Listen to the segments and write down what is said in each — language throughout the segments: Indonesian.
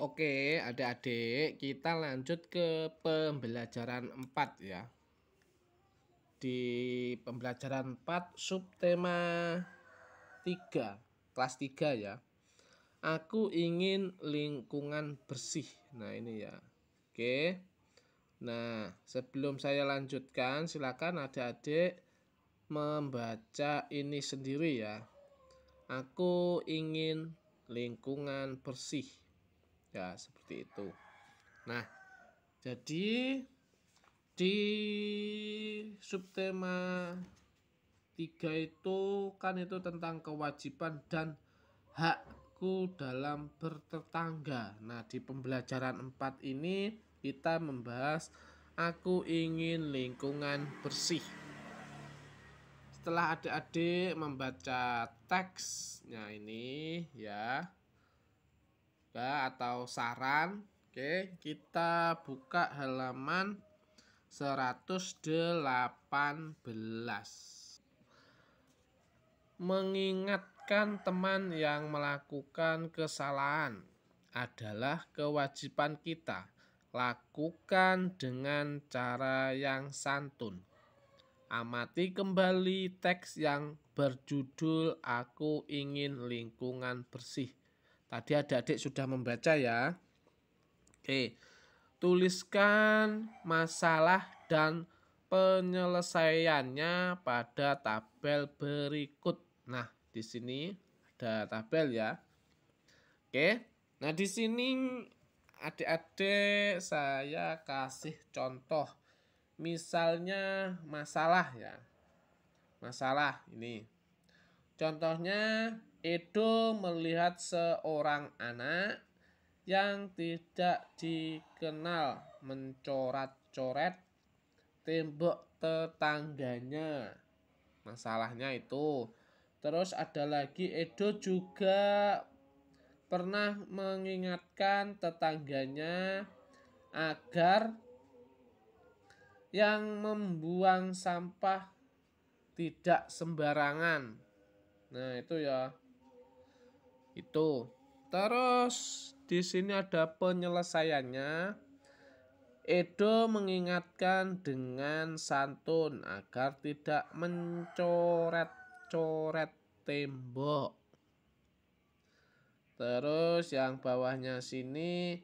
Oke, adik-adik, kita lanjut ke pembelajaran 4 ya. Di pembelajaran 4 subtema 3, kelas 3 ya. Aku ingin lingkungan bersih. Nah, ini ya. Oke. Nah, sebelum saya lanjutkan, silakan adik-adik membaca ini sendiri ya. Aku ingin lingkungan bersih. Ya, seperti itu. Nah, jadi di subtema 3 itu kan itu tentang kewajiban dan hakku dalam bertetangga. Nah, di pembelajaran 4 ini kita membahas aku ingin lingkungan bersih. Setelah adik-adik membaca teksnya ini ya, atau saran, oke, kita buka halaman 118. Mengingatkan teman yang melakukan kesalahan adalah kewajiban kita. Lakukan dengan cara yang santun. Amati kembali teks yang berjudul Aku Ingin Lingkungan Bersih. Tadi adik-adik sudah membaca ya. Oke. Tuliskan masalah dan penyelesaiannya pada tabel berikut. Nah, di sini ada tabel ya. Oke. Nah, di sini adik-adik saya kasih contoh. Misalnya masalah ya. Masalah ini. Contohnya, Edo melihat seorang anak yang tidak dikenal mencoret-coret tembok tetangganya. Masalahnya itu. Terus ada lagi, Edo juga pernah mengingatkan tetangganya agar yang membuang sampah tidak sembarangan. Nah, itu ya. Itu. Terus di sini ada penyelesaiannya. Edo mengingatkan dengan santun agar tidak mencoret-coret tembok. Terus yang bawahnya sini,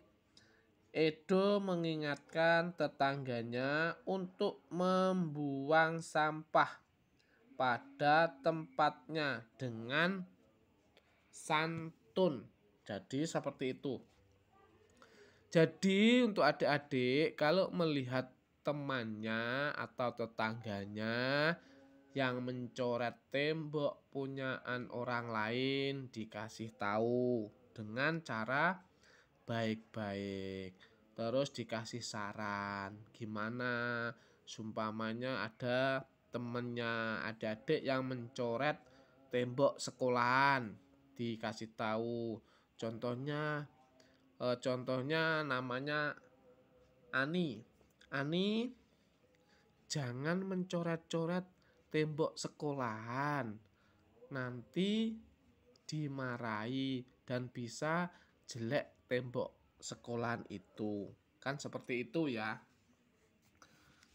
Edo mengingatkan tetangganya untuk membuang sampah pada tempatnya dengan santun. Jadi seperti itu. Jadi untuk adik-adik kalau melihat temannya atau tetangganya yang mencoret tembok punyaan orang lain, dikasih tahu dengan cara baik-baik. Terus dikasih saran gimana sumpamanya ada temennya adik-adik yang mencoret tembok sekolahan, dikasih tahu contohnya namanya Ani. Ani, jangan mencoret-coret tembok sekolahan, nanti dimarahi dan bisa jelek tembok sekolahan itu. Kan seperti itu ya.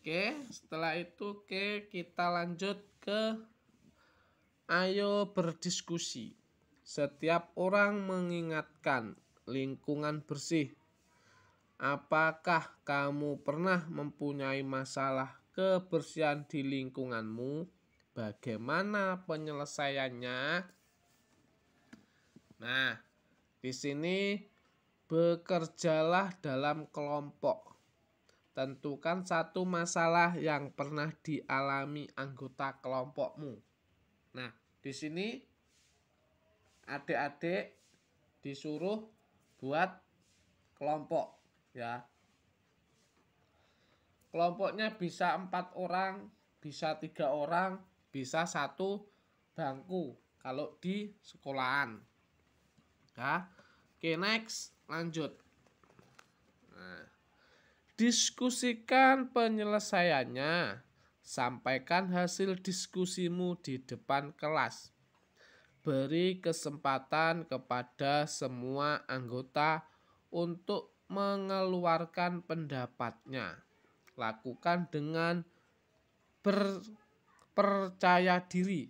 Oke, setelah itu kita lanjut ke ayo berdiskusi. Setiap orang mengingatkan lingkungan bersih. Apakah kamu pernah mempunyai masalah kebersihan di lingkunganmu? Bagaimana penyelesaiannya? Nah, di sini bekerjalah dalam kelompok. Tentukan satu masalah yang pernah dialami anggota kelompokmu. Nah, di sini adik-adik disuruh buat kelompok ya. Kelompoknya bisa 4 orang, bisa 3 orang, bisa 1 bangku kalau di sekolahan ya. Oke, next, lanjut. Nah, diskusikan penyelesaiannya. Sampaikan hasil diskusimu di depan kelas. Beri kesempatan kepada semua anggota untuk mengeluarkan pendapatnya. Lakukan dengan percaya diri.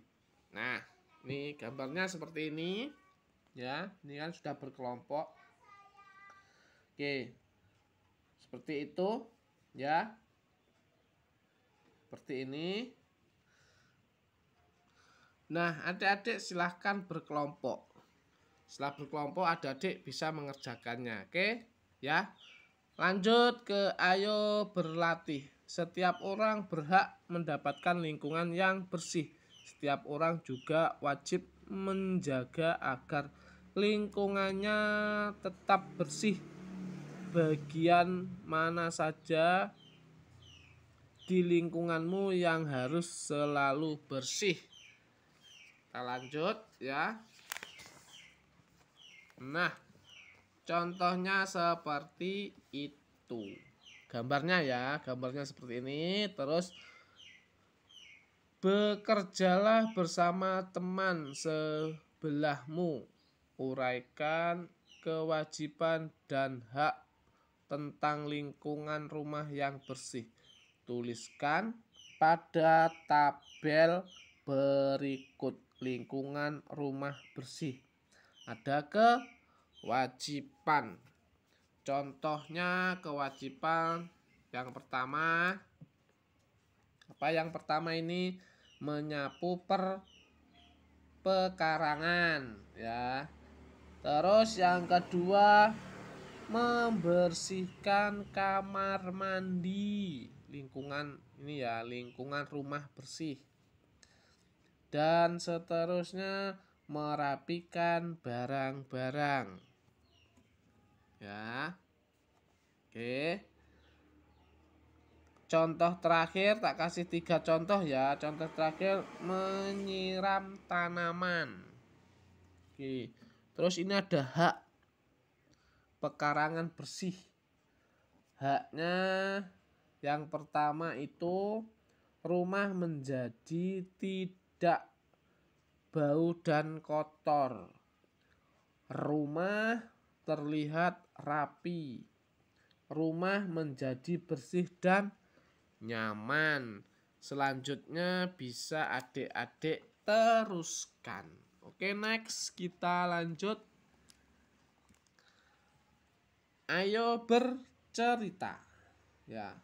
Nah, ini gambarnya seperti ini ya. Ini kan sudah berkelompok. Oke. Seperti itu ya. Seperti ini. Nah, adik-adik silahkan berkelompok. Setelah berkelompok, adik-adik bisa mengerjakannya. Oke, ya. Lanjut ke ayo berlatih. Setiap orang berhak mendapatkan lingkungan yang bersih. Setiap orang juga wajib menjaga agar lingkungannya tetap bersih. Bagian mana saja di lingkunganmu yang harus selalu bersih? Kita lanjut ya. Nah, contohnya seperti itu. Gambarnya ya, gambarnya seperti ini. Terus bekerjalah bersama teman sebelahmu. Uraikan kewajiban dan hak tentang lingkungan rumah yang bersih. Tuliskan pada tabel berikut lingkungan rumah bersih. Ada kewajiban. Contohnya kewajiban yang pertama. Apa yang pertama ini? Menyapu pekarangan ya. Terus yang kedua, membersihkan kamar mandi. Lingkungan ini ya, lingkungan rumah bersih. Dan seterusnya merapikan barang-barang. Ya. Oke. Contoh terakhir, tak kasih 3 contoh ya. Contoh terakhir, menyiram tanaman. Oke. Terus ini ada hak pekarangan bersih. Haknya yang pertama itu rumah menjadi tidak bau dan kotor. Rumah terlihat rapi. Rumah menjadi bersih dan nyaman. Selanjutnya bisa adik-adik teruskan. Oke, next kita lanjut. Ayo bercerita. Ya.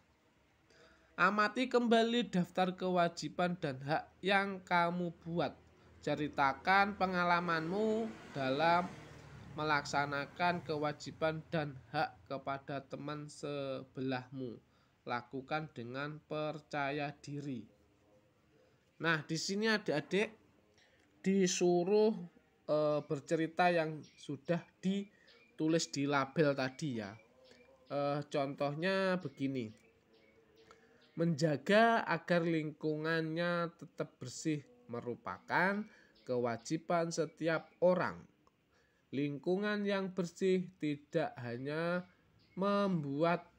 Amati kembali daftar kewajiban dan hak yang kamu buat. Ceritakan pengalamanmu dalam melaksanakan kewajiban dan hak kepada teman sebelahmu. Lakukan dengan percaya diri. Nah, di sini adik-adik disuruh bercerita yang sudah ditulis di label tadi ya. Contohnya begini. Menjaga agar lingkungannya tetap bersih merupakan kewajiban setiap orang. Lingkungan yang bersih tidak hanya membuat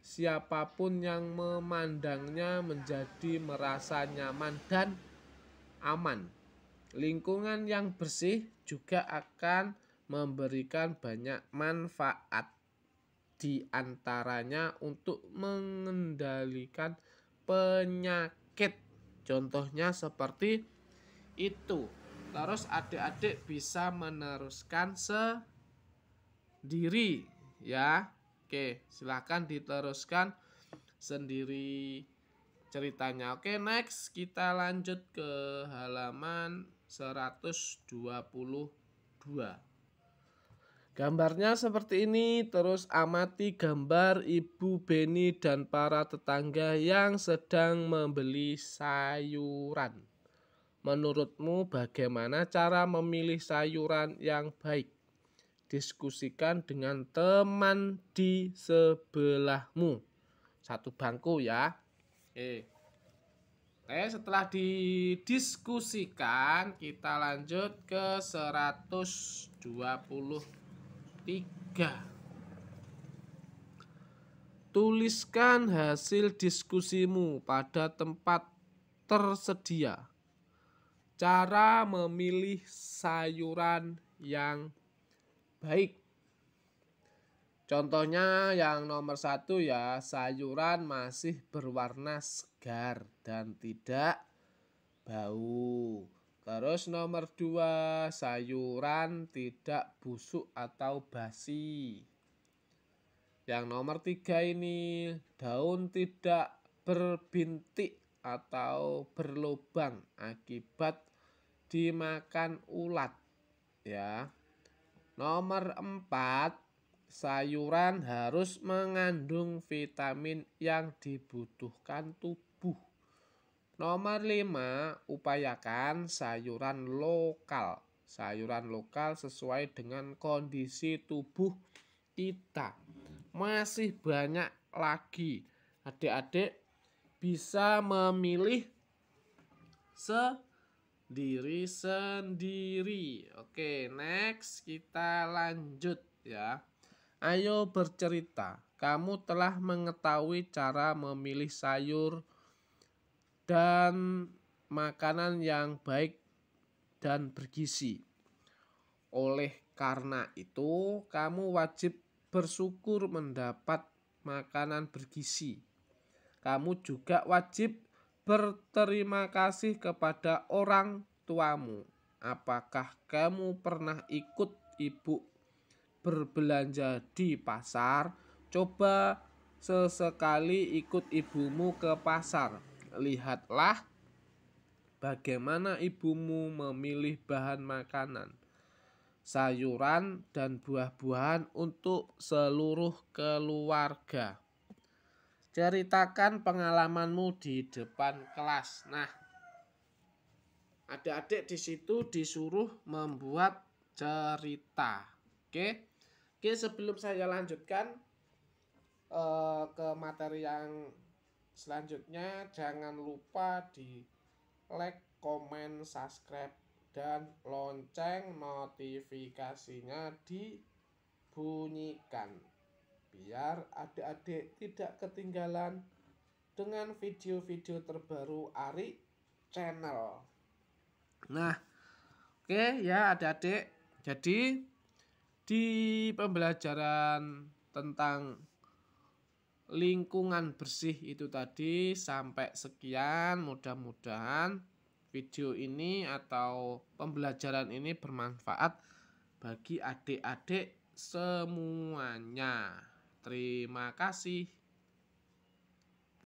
siapapun yang memandangnya menjadi merasa nyaman dan aman. Lingkungan yang bersih juga akan memberikan banyak manfaat. Di antaranya untuk mengendalikan penyakit. Contohnya seperti itu. Terus adik-adik bisa meneruskan sendiri ya. Oke, silahkan diteruskan sendiri ceritanya. Oke, next kita lanjut ke halaman 122. Gambarnya seperti ini. Terus amati gambar Ibu Beni dan para tetangga yang sedang membeli sayuran. Menurutmu bagaimana cara memilih sayuran yang baik? Diskusikan dengan teman di sebelahmu. Satu bangku ya. Oke, setelah didiskusikan kita lanjut ke 123. Tuliskan hasil diskusimu pada tempat tersedia. Cara memilih sayuran yang baik. Contohnya yang nomor 1 ya, sayuran masih berwarna segar dan tidak bau. Terus nomor 2, sayuran tidak busuk atau basi. Yang nomor 3 ini, daun tidak berbintik atau berlubang akibat dimakan ulat ya. Nomor 4, sayuran harus mengandung vitamin yang dibutuhkan tubuh. Nomor 5, upayakan sayuran lokal. Sayuran lokal sesuai dengan kondisi tubuh kita. Masih banyak lagi. Adik-adik bisa memilih sendiri-sendiri. Oke, next kita lanjut ya. Ayo bercerita. Kamu telah mengetahui cara memilih sayur dan makanan yang baik dan bergizi. Oleh karena itu, kamu wajib bersyukur mendapat makanan bergizi. Kamu juga wajib berterima kasih kepada orang tuamu. Apakah kamu pernah ikut ibu berbelanja di pasar? Coba sesekali ikut ibumu ke pasar. Lihatlah bagaimana ibumu memilih bahan makanan, sayuran dan buah-buahan untuk seluruh keluarga. Ceritakan pengalamanmu di depan kelas. Nah, adik-adik di situ disuruh membuat cerita. Oke, sebelum saya lanjutkan ke materi yang selanjutnya, jangan lupa di like, komen, subscribe, dan lonceng notifikasinya dibunyikan biar adik-adik tidak ketinggalan dengan video-video terbaru Ari Channel. Nah, oke ya adik-adik. Jadi di pembelajaran tentang lingkungan bersih itu tadi sampai sekian. Mudah-mudahan video ini atau pembelajaran ini bermanfaat bagi adik-adik semuanya. Terima kasih.